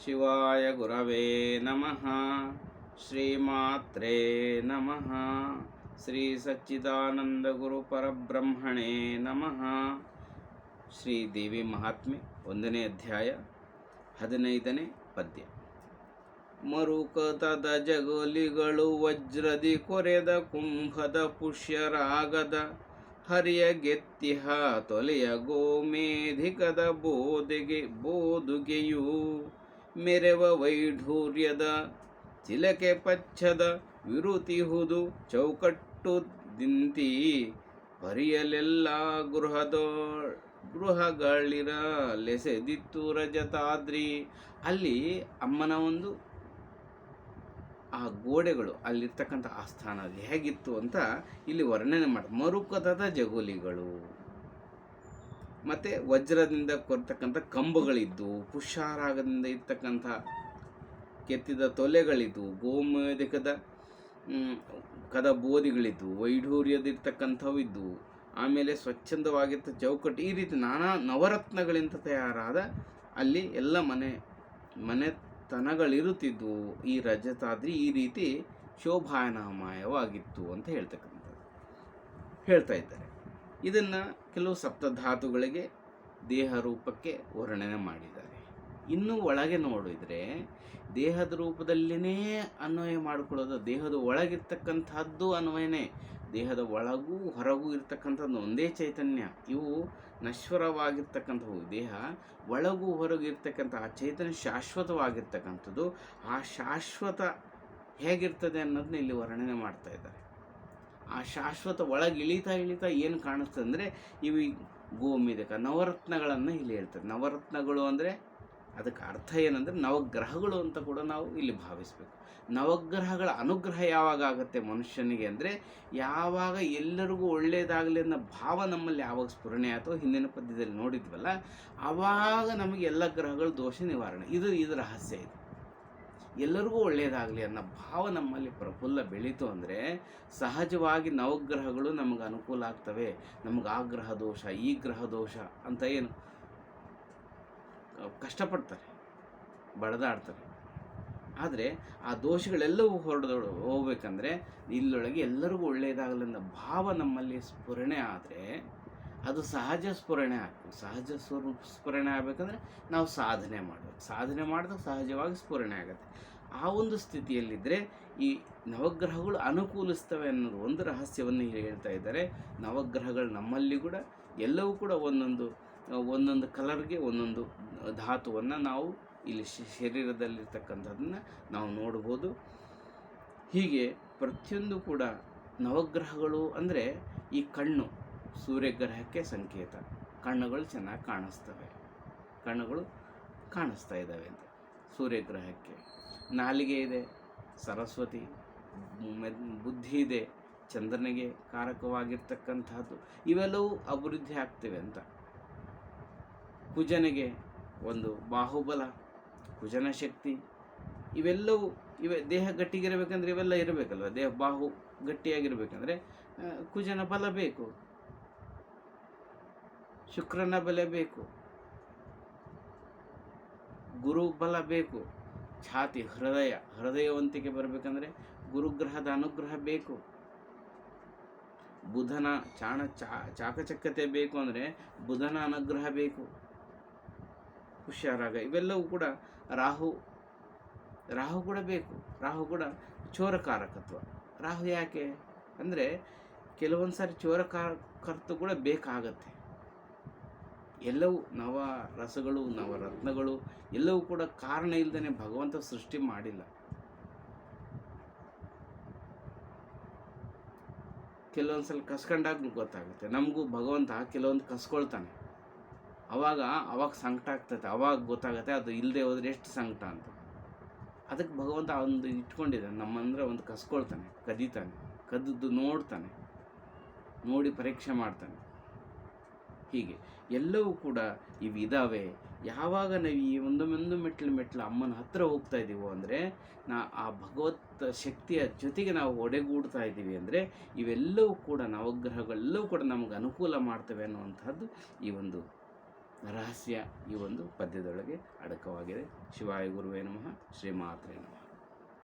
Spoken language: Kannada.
ಶಿವಾಯ ಗುರವೇ ನಮಃ. ಶ್ರೀಮಾತ್ರೇ ನಮಃ. ಶ್ರೀ ಸಚ್ಚಿದಾನಂದ ಗುರು ಪರಬ್ರಹ್ಮಣೇ ನಮಃ. ಶ್ರೀದೇವಿ ಮಹಾತ್ಮೆ 1ನೇ ಅಧ್ಯಾಯ 15ನೇ ಪದ್ಯ. ಮರುಕತದ ಜಗೋಲಿಗಳು ವಜ್ರದಿ ಕೊರೆದ ಕುಂಭದ ಪುಷ್ಯರಾಗದ ಹರಿಯ ಗೆತ್ತಿಹ ತೊಲೆಯ ಗೋಮೇಧಿಕದ ಬೋದುಗೆಯು ಮೆರೆವ ವೈಢೂರ್ಯದ ಚಿಲಕೆ ಪಚ್ಚದ ವಿರುತಿಹುದು ಚೌಕಟ್ಟು ದಿಂತಿ ಪರಿಯಲೆಲ್ಲ ಗೃಹಗಳಿರಲೆಸೆದಿತ್ತು ರಜತಾದ್ರಿ. ಅಲ್ಲಿ ಅಮ್ಮನ ಒಂದು ಆ ಗೋಡೆಗಳು ಅಲ್ಲಿರ್ತಕ್ಕಂಥ ಆಸ್ಥಾನ ಅಲ್ಲಿ ಹೇಗಿತ್ತು ಅಂತ ಇಲ್ಲಿ ವರ್ಣನೆ ಮಾಡಿ. ಮರುಕದದ ಜಗೋಲಿಗಳು ಮತ್ತು ವಜ್ರದಿಂದ ಕೊರ್ತಕ್ಕಂಥ ಕಂಬಗಳಿದ್ದು, ಪುಷ್ಯಾರಾಗದಿಂದ ಇರ್ತಕ್ಕಂಥ ಕೆತ್ತಿದ ತೊಲೆಗಳಿದ್ದು, ಗೋಮೇಧಿಕದ ಬೋದಿಗಳಿದ್ದು, ವೈಢೂರ್ಯದಿರ್ತಕ್ಕಂಥವು ಇದ್ದು, ಆಮೇಲೆ ಸ್ವಚ್ಛಂದವಾಗಿರ್ತ ಚೌಕಟ್ಟು, ಈ ರೀತಿ ನಾನಾ ನವರತ್ನಗಳಿಂದ ತಯಾರಾದ ಅಲ್ಲಿ ಎಲ್ಲ ಮನೆತನಗಳಿರುತ್ತಿದ್ವು. ಈ ರಜತಾದ್ರಿ ಈ ರೀತಿ ಶೋಭಾಯನಾಮಯವಾಗಿತ್ತು ಅಂತ ಹೇಳ್ತಾ ಇದ್ದಾರೆ. ಇದನ್ನು ಕೆಲವು ಸಪ್ತಧಾತುಗಳಿಗೆ ದೇಹ ರೂಪಕ್ಕೆ ವರ್ಣನೆ ಮಾಡಿದ್ದಾರೆ. ಇನ್ನೂ ಒಳಗೆ ನೋಡಿದರೆ ದೇಹದ ರೂಪದಲ್ಲಿನೇ ಅನ್ವಯ ಮಾಡಿಕೊಳ್ಳೋದು, ದೇಹದ ಒಳಗಿರ್ತಕ್ಕಂಥದ್ದು ಅನ್ವಯನೇ. ದೇಹದ ಒಳಗೂ ಹೊರಗೂ ಇರ್ತಕ್ಕಂಥದ್ದು ಒಂದೇ ಚೈತನ್ಯ. ಇವು ನಶ್ವರವಾಗಿರ್ತಕ್ಕಂಥವು. ದೇಹ ಒಳಗೂ ಹೊರಗೂ ಇರ್ತಕ್ಕಂಥ ಆ ಚೈತನ್ಯ ಶಾಶ್ವತವಾಗಿರ್ತಕ್ಕಂಥದ್ದು. ಆ ಶಾಶ್ವತ ಹೇಗಿರ್ತದೆ ಅನ್ನೋದನ್ನ ಇಲ್ಲಿ ವರ್ಣನೆ ಮಾಡ್ತಾ ಇದ್ದಾರೆ. ಆ ಶಾಶ್ವತ ಒಳಗೆ ಇಳಿತಾ ಏನು ಕಾಣಿಸ್ತದೆ ಅಂದರೆ ಇವು ಗೋಮೇಧಕ ನವರತ್ನಗಳನ್ನು ಇಲ್ಲಿ ಹೇಳ್ತಾರೆ. ನವರತ್ನಗಳು ಅಂದರೆ ಅದಕ್ಕೆ ಅರ್ಥ ಏನಂದರೆ ನವಗ್ರಹಗಳು ಅಂತ ಕೂಡ ನಾವು ಇಲ್ಲಿ ಭಾವಿಸಬೇಕು. ನವಗ್ರಹಗಳ ಅನುಗ್ರಹ ಯಾವಾಗ ಆಗುತ್ತೆ ಮನುಷ್ಯನಿಗೆ ಅಂದರೆ ಯಾವಾಗ ಎಲ್ಲರಿಗೂ ಒಳ್ಳೆಯದಾಗಲಿ ಅನ್ನೋ ಭಾವ ನಮ್ಮಲ್ಲಿ ಯಾವಾಗ ಸ್ಫುರಣೆ ಆಯಿತೋ, ಹಿಂದಿನ ಪದ್ಯದಲ್ಲಿ ನೋಡಿದ್ವಲ್ಲ, ಆವಾಗ ನಮಗೆ ಎಲ್ಲ ಗ್ರಹಗಳು ದೋಷ ನಿವಾರಣೆ. ಇದು ರಹಸ್ಯ. ಇದು ಎಲ್ಲರಿಗೂ ಒಳ್ಳೆಯದಾಗಲಿ ಅನ್ನೋ ಭಾವ ನಮ್ಮಲ್ಲಿ ಪ್ರಫುಲ್ಲ ಬೆಳೀತು ಅಂದರೆ ಸಹಜವಾಗಿ ನವಗ್ರಹಗಳು ನಮಗೆ ಅನುಕೂಲ ಆಗ್ತವೆ. ನಮಗೆ ಆ ಗ್ರಹ ದೋಷ, ಈ ಗ್ರಹ ದೋಷ ಅಂತ ಏನು ಕಷ್ಟಪಡ್ತಾರೆ, ಬಡದಾಡ್ತಾರೆ. ಆದರೆ ಆ ದೋಷಗಳೆಲ್ಲವೂ ಹೋಗ್ಬೇಕಂದ್ರೆ ಇಲ್ಲೊಳಗೆ ಎಲ್ಲರಿಗೂ ಒಳ್ಳೆಯದಾಗಲಿ ಅನ್ನೋ ಭಾವ ನಮ್ಮಲ್ಲಿ ಸ್ಫುರಣೆ ಆದರೆ ಅದು ಸಹಜ ಸ್ಫುರಣೆ ಆಗ್ತದೆ. ಸಹಜ ಸ್ಫುರಣೆ ಆಗಬೇಕಂದ್ರೆ ನಾವು ಸಾಧನೆ ಮಾಡಬೇಕು. ಸಾಧನೆ ಮಾಡಿದಾಗ ಸಹಜವಾಗಿ ಸ್ಫುರಣೆ ಆಗುತ್ತೆ. ಆ ಒಂದು ಸ್ಥಿತಿಯಲ್ಲಿದ್ದರೆ ಈ ನವಗ್ರಹಗಳು ಅನುಕೂಲಿಸ್ತವೆ ಅನ್ನೋದು ಒಂದು ರಹಸ್ಯವನ್ನು ಹೇಳ್ತಾ ಇದ್ದಾರೆ. ನವಗ್ರಹಗಳು ನಮ್ಮಲ್ಲಿ ಕೂಡ ಎಲ್ಲವೂ ಕೂಡ ಒಂದೊಂದು ಕಲರ್ಗೆ ಒಂದೊಂದು ಧಾತುವನ್ನು ನಾವು ಇಲ್ಲಿ ಶರೀರದಲ್ಲಿರ್ತಕ್ಕಂಥದ್ದನ್ನು ನಾವು ನೋಡ್ಬೋದು. ಹೀಗೆ ಪ್ರತಿಯೊಂದು ಕೂಡ ನವಗ್ರಹಗಳು ಅಂದರೆ ಈ ಕಣ್ಣು ಸೂರ್ಯಗ್ರಹಕ್ಕೆ ಸಂಕೇತ. ಕಣ್ಣುಗಳು ಚೆನ್ನಾಗಿ ಕಣ್ಣುಗಳು ಕಾಣಿಸ್ತಾ ಇದ್ದಾವೆ ಅಂತ ಸೂರ್ಯಗ್ರಹಕ್ಕೆ. ನಾಲಿಗೆ ಇದೆ, ಸರಸ್ವತಿ. ಬುದ್ಧಿ ಇದೆ, ಚಂದ್ರನಿಗೆ ಕಾರಕವಾಗಿರ್ತಕ್ಕಂಥದ್ದು. ಇವೆಲ್ಲವೂ ಅಭಿವೃದ್ಧಿ ಆಗ್ತವೆ ಅಂತ. ಕುಜನಿಗೆ ಒಂದು ಬಾಹುಬಲ, ಕುಜನ ಶಕ್ತಿ, ಇವೆಲ್ಲವೂ ದೇಹ ಗಟ್ಟಿಗಿರಬೇಕಂದ್ರೆ ಇವೆಲ್ಲ ಇರಬೇಕಲ್ವ. ದೇಹ ಬಾಹು ಗಟ್ಟಿಯಾಗಿರ್ಬೇಕಂದ್ರೆ ಕುಜನ ಬಲ ಬೇಕು, ಶುಕ್ರನ ಬಲ ಬೇಕು, ಗುರು ಬಲ ಬೇಕು, ಛಾತಿ ಹೃದಯವಂತಿಕೆ ಬರಬೇಕಂದ್ರೆ ಗುರುಗ್ರಹದ ಅನುಗ್ರಹ ಬೇಕು, ಬುಧನ ಚಾಕಚಕ್ಯತೆ ಬೇಕು ಅಂದರೆ ಬುಧನ ಅನುಗ್ರಹ ಬೇಕು, ಹುಷಾರಾಗ. ಇವೆಲ್ಲವೂ ಕೂಡ ರಾಹು ಕೂಡ ಬೇಕು. ರಾಹು ಕೂಡ ಚೋರಕಾರಕತ್ವ. ರಾಹು ಯಾಕೆ ಅಂದರೆ ಕೆಲವೊಂದು ಸಾರಿ ಚೋರಕಾರಕತ್ವ ಕೂಡ ಬೇಕಾಗತ್ತೆ. ಎಲ್ಲವೂ ನವರಸಗಳು, ನವರತ್ನಗಳು ಎಲ್ಲವೂ ಕೂಡ ಕಾರಣ ಇಲ್ಲದೇ ಭಗವಂತ ಸೃಷ್ಟಿ ಮಾಡಿಲ್ಲ. ಕೆಲವೊಂದು ಸಲ ಕಸ್ಕೊಂಡಾಗ ಗೊತ್ತಾಗುತ್ತೆ ನಮಗೂ. ಭಗವಂತ ಕೆಲವೊಂದು ಕಸ್ಕೊಳ್ತಾನೆ, ಅವಾಗ ಸಂಕಟ ಆಗ್ತೈತೆ. ಅವಾಗ ಗೊತ್ತಾಗತ್ತೆ ಅದು ಇಲ್ಲದೆ ಹೋದರೆ ಎಷ್ಟು ಸಂಕಟ ಅಂತ. ಅದಕ್ಕೆ ಭಗವಂತ ಒಂದು ಇಟ್ಕೊಂಡಿದ್ದಾನೆ. ನಮ್ಮಂದ್ರೆ ಒಂದು ಕಸ್ಕೊಳ್ತಾನೆ, ಕದೀತಾನೆ, ಕದ್ದು ನೋಡ್ತಾನೆ, ನೋಡಿ ಪರೀಕ್ಷೆ ಮಾಡ್ತಾನೆ. ಹೀಗೆ ಎಲ್ಲವೂ ಕೂಡ ಇವಿದ್ದಾವೆ. ಯಾವಾಗ ನಾವು ಈ ಒಂದೊಂದು ಮೆಟ್ಲು ಅಮ್ಮನ ಹತ್ತಿರ ಹೋಗ್ತಾ ಇದ್ದೀವೋ ಅಂದರೆ ಆ ಭಗವತ್ ಶಕ್ತಿಯ ಜೊತೆಗೆ ನಾವು ಒಡೆಗೂಡ್ತಾ ಇದ್ದೀವಿ ಅಂದರೆ ಇವೆಲ್ಲವೂ ಕೂಡ ನವಗ್ರಹಗಳೆಲ್ಲವೂ ಕೂಡ ನಮಗೆ ಅನುಕೂಲ ಮಾಡ್ತವೆ ಅನ್ನುವಂಥದ್ದು ಈ ಒಂದು ರಹಸ್ಯ ಈ ಒಂದು ಪದ್ಯದೊಳಗೆ ಅಡಕವಾಗಿದೆ. ಶಿವಾಯ ಗುರುವೇ ನಮಃ. ಶ್ರೀಮಾತ್ರೇ ನಮಃ.